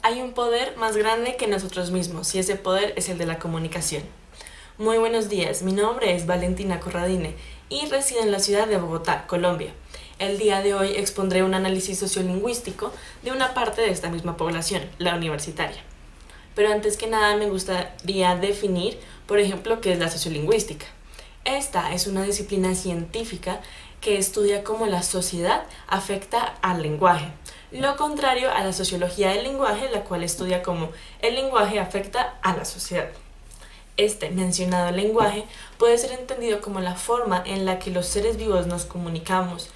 Hay un poder más grande que nosotros mismos y ese poder es el de la comunicación. Muy buenos días, mi nombre es Valentina Corradine y resido en la ciudad de Bogotá, Colombia. El día de hoy expondré un análisis sociolingüístico de una parte de esta misma población, la universitaria. Pero antes que nada me gustaría definir, por ejemplo, qué es la sociolingüística. Esta es una disciplina científica que estudia cómo la sociedad afecta al lenguaje, lo contrario a la sociología del lenguaje, la cual estudia cómo el lenguaje afecta a la sociedad. Este mencionado lenguaje puede ser entendido como la forma en la que los seres vivos nos comunicamos,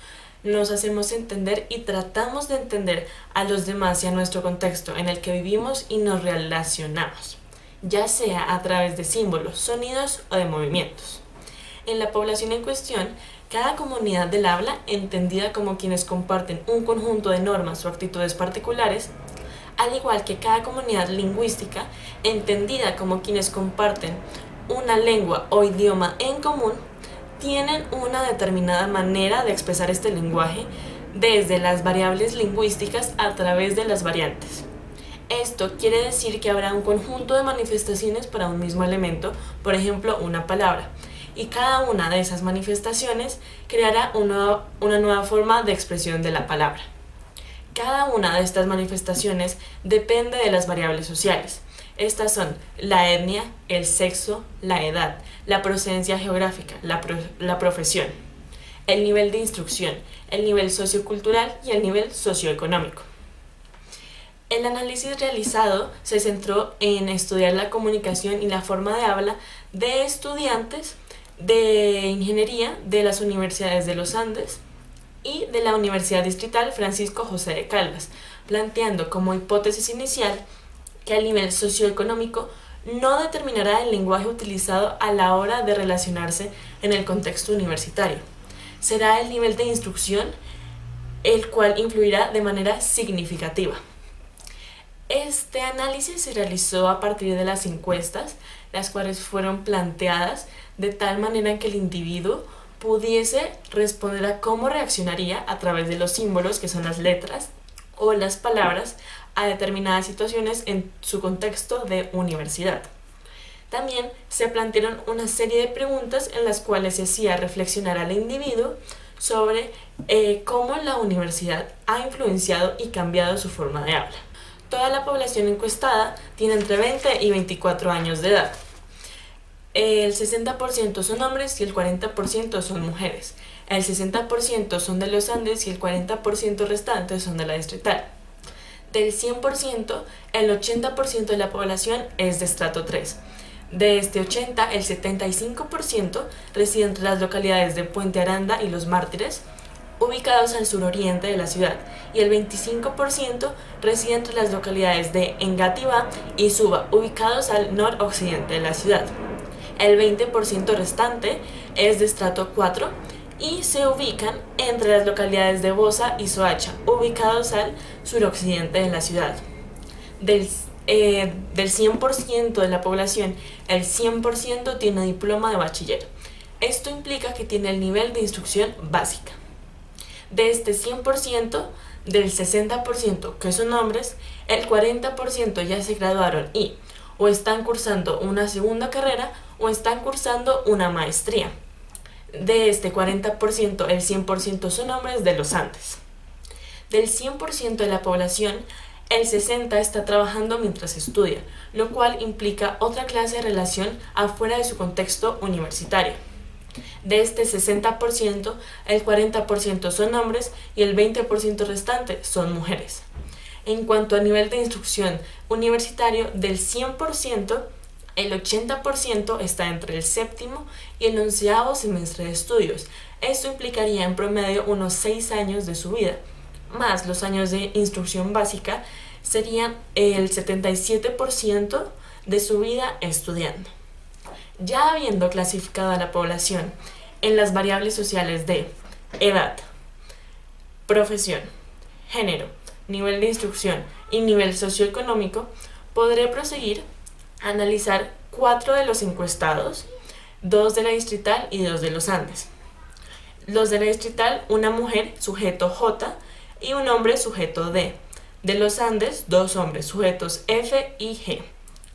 nos hacemos entender y tratamos de entender a los demás y a nuestro contexto en el que vivimos y nos relacionamos, ya sea a través de símbolos, sonidos o de movimientos. En la población en cuestión, cada comunidad del habla, entendida como quienes comparten un conjunto de normas o actitudes particulares, al igual que cada comunidad lingüística, entendida como quienes comparten una lengua o idioma en común, tienen una determinada manera de expresar este lenguaje desde las variables lingüísticas a través de las variantes. Esto quiere decir que habrá un conjunto de manifestaciones para un mismo elemento, por ejemplo, una palabra, y cada una de esas manifestaciones creará una nueva forma de expresión de la palabra. Cada una de estas manifestaciones depende de las variables sociales. Estas son la etnia, el sexo, la edad, la procedencia geográfica, la profesión, el nivel de instrucción, el nivel sociocultural y el nivel socioeconómico. El análisis realizado se centró en estudiar la comunicación y la forma de habla de estudiantes de ingeniería de las universidades de los Andes y de la Universidad Distrital Francisco José de Caldas, planteando como hipótesis inicial que el nivel socioeconómico no determinará el lenguaje utilizado a la hora de relacionarse en el contexto universitario. Será el nivel de instrucción el cual influirá de manera significativa. Este análisis se realizó a partir de las encuestas, las cuales fueron planteadas de tal manera que el individuo pudiese responder a cómo reaccionaría a través de los símbolos, que son las letras, o las palabras, a determinadas situaciones en su contexto de universidad. También se plantearon una serie de preguntas en las cuales se hacía reflexionar al individuo sobre cómo la universidad ha influenciado y cambiado su forma de habla. Toda la población encuestada tiene entre 20 y 24 años de edad. El 60% son hombres y el 40% son mujeres. El 60% son de los Andes y el 40% restante son de la Distrital. Del 100%, el 80% de la población es de estrato 3. De este 80, el 75% reside entre las localidades de Puente Aranda y Los Mártires, ubicados al suroriente de la ciudad, y el 25% reside entre las localidades de Engativá y Suba, ubicados al noroccidente de la ciudad. El 20% restante es de estrato 4 y se ubican entre las localidades de Bosa y Soacha, ubicados al suroccidente de la ciudad. Del 100% de la población, el 100% tiene diploma de bachiller. Esto implica que tiene el nivel de instrucción básica. De este 100%, del 60% que son hombres, el 40% ya se graduaron y o están cursando una segunda carrera o están cursando una maestría. De este 40%, el 100% son hombres de los Andes. Del 100% de la población, el 60% está trabajando mientras estudia, lo cual implica otra clase de relación afuera de su contexto universitario. De este 60%, el 40% son hombres y el 20% restante son mujeres. En cuanto a nivel de instrucción universitario, del 100%, el 80% está entre el séptimo y el 11º semestre de estudios. Esto implicaría en promedio unos 6 años de su vida, más los años de instrucción básica serían el 77% de su vida estudiando. Ya habiendo clasificado a la población en las variables sociales de edad, profesión, género, nivel de instrucción y nivel socioeconómico, podré proseguir a analizar 4 de los encuestados, 2 de la Distrital y 2 de los Andes. Los de la Distrital, una mujer, sujeto J, y un hombre, sujeto D. De los Andes, 2 hombres, sujetos F y G,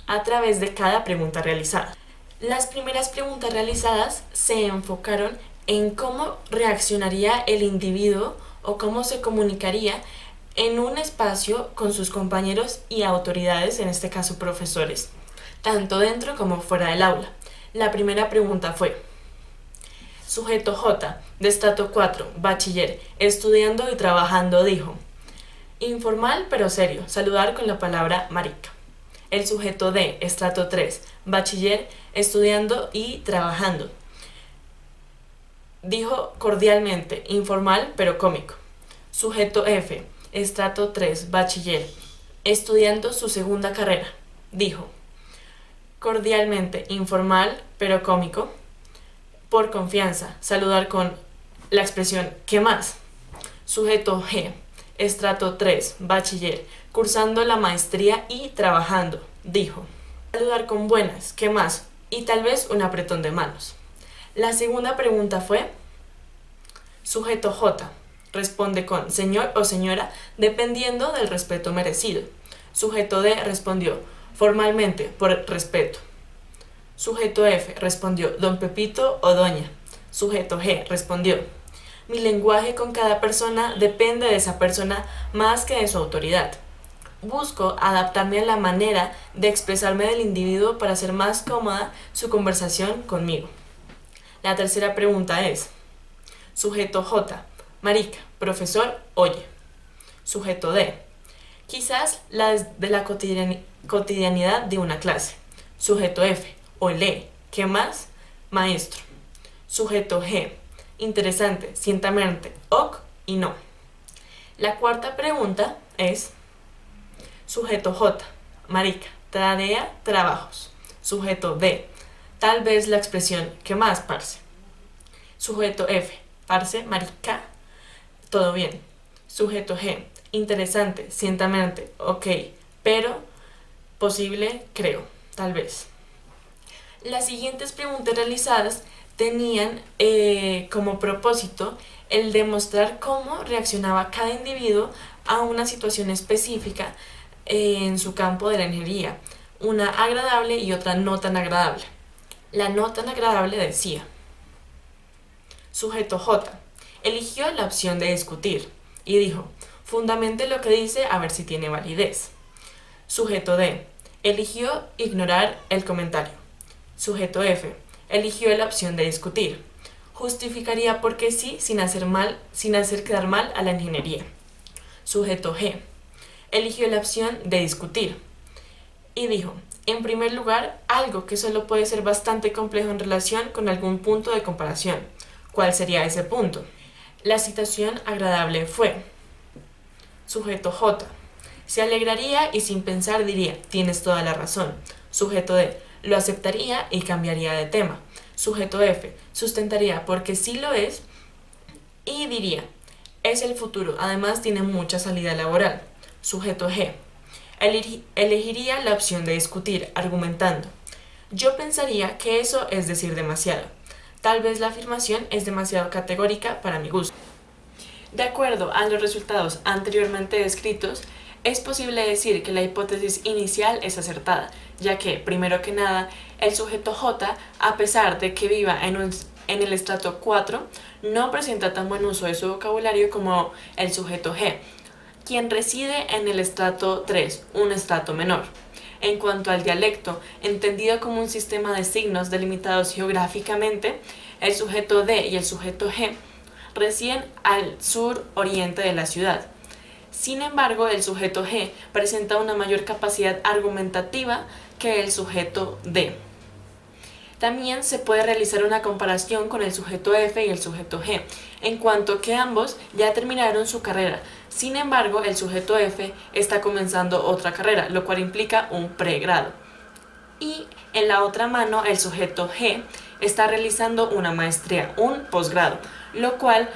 a través de cada pregunta realizada. Las primeras preguntas realizadas se enfocaron en cómo reaccionaría el individuo o cómo se comunicaría en un espacio con sus compañeros y autoridades, en este caso profesores, tanto dentro como fuera del aula. La primera pregunta fue: sujeto J, de estrato 4, bachiller, estudiando y trabajando, dijo: informal pero serio, saludar con la palabra marica. El sujeto D, estrato 3, bachiller, estudiando y trabajando, dijo cordialmente: informal pero cómico. Sujeto F, estrato 3, bachiller, estudiando su segunda carrera, dijo cordialmente: informal pero cómico. Por confianza, saludar con la expresión ¿qué más? Sujeto G, estrato 3, bachiller, cursando la maestría y trabajando, dijo saludar con buenas, ¿qué más? Y tal vez un apretón de manos. La segunda pregunta fue: sujeto J, responde con señor o señora, dependiendo del respeto merecido. Sujeto D respondió formalmente, por respeto. Sujeto F respondió don Pepito o doña. Sujeto G respondió: mi lenguaje con cada persona depende de esa persona más que de su autoridad. Busco adaptarme a la manera de expresarme del individuo para hacer más cómoda su conversación conmigo. La tercera pregunta es: sujeto J, marica, profesor, oye. Sujeto D, quizás de la cotidianidad de una clase. Sujeto F, olé, ¿qué más? Maestro. Sujeto G, interesante, ciertamente, ok y no. La cuarta pregunta es: sujeto J, marica, tarea, trabajos. Sujeto D, tal vez la expresión ¿qué más, parce? Sujeto F, parce, marica, todo bien. Sujeto G, interesante, ciertamente, ok, pero posible, creo, tal vez. Las siguientes preguntas realizadas tenían como propósito el demostrar cómo reaccionaba cada individuo a una situación específica en su campo de la ingeniería, una agradable y otra no tan agradable. La no tan agradable decía: sujeto J, eligió la opción de discutir y dijo: fundamente lo que dice a ver si tiene validez. Sujeto D, eligió ignorar el comentario. Sujeto F, eligió la opción de discutir. Justificaría por qué sí sin hacer quedar mal a la ingeniería. Sujeto G, eligió la opción de discutir y dijo: en primer lugar, algo que solo puede ser bastante complejo en relación con algún punto de comparación. ¿Cuál sería ese punto? La citación agradable fue: sujeto J, se alegraría y sin pensar diría: tienes toda la razón. Sujeto D, lo aceptaría y cambiaría de tema. Sujeto F, sustentaría porque sí lo es y diría: es el futuro, además tiene mucha salida laboral. Sujeto G, elegiría la opción de discutir, argumentando: yo pensaría que eso es decir demasiado. Tal vez la afirmación es demasiado categórica para mi gusto. De acuerdo a los resultados anteriormente descritos, es posible decir que la hipótesis inicial es acertada, ya que, primero que nada, el sujeto J, a pesar de que viva en el estrato 4, no presenta tan buen uso de su vocabulario como el sujeto G, quien reside en el estrato 3, un estrato menor. En cuanto al dialecto, entendido como un sistema de signos delimitados geográficamente, el sujeto D y el sujeto G residen al sur-oriente de la ciudad. Sin embargo, el sujeto G presenta una mayor capacidad argumentativa que el sujeto D. También se puede realizar una comparación con el sujeto F y el sujeto G, en cuanto que ambos ya terminaron su carrera. Sin embargo, el sujeto F está comenzando otra carrera, lo cual implica un pregrado. Y en la otra mano, el sujeto G está realizando una maestría, un posgrado, lo cual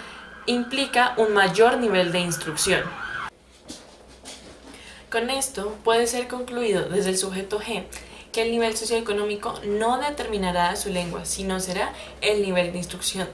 implica un mayor nivel de instrucción. Con esto puede ser concluido desde el sujeto G que el nivel socioeconómico no determinará su lengua, sino será el nivel de instrucción.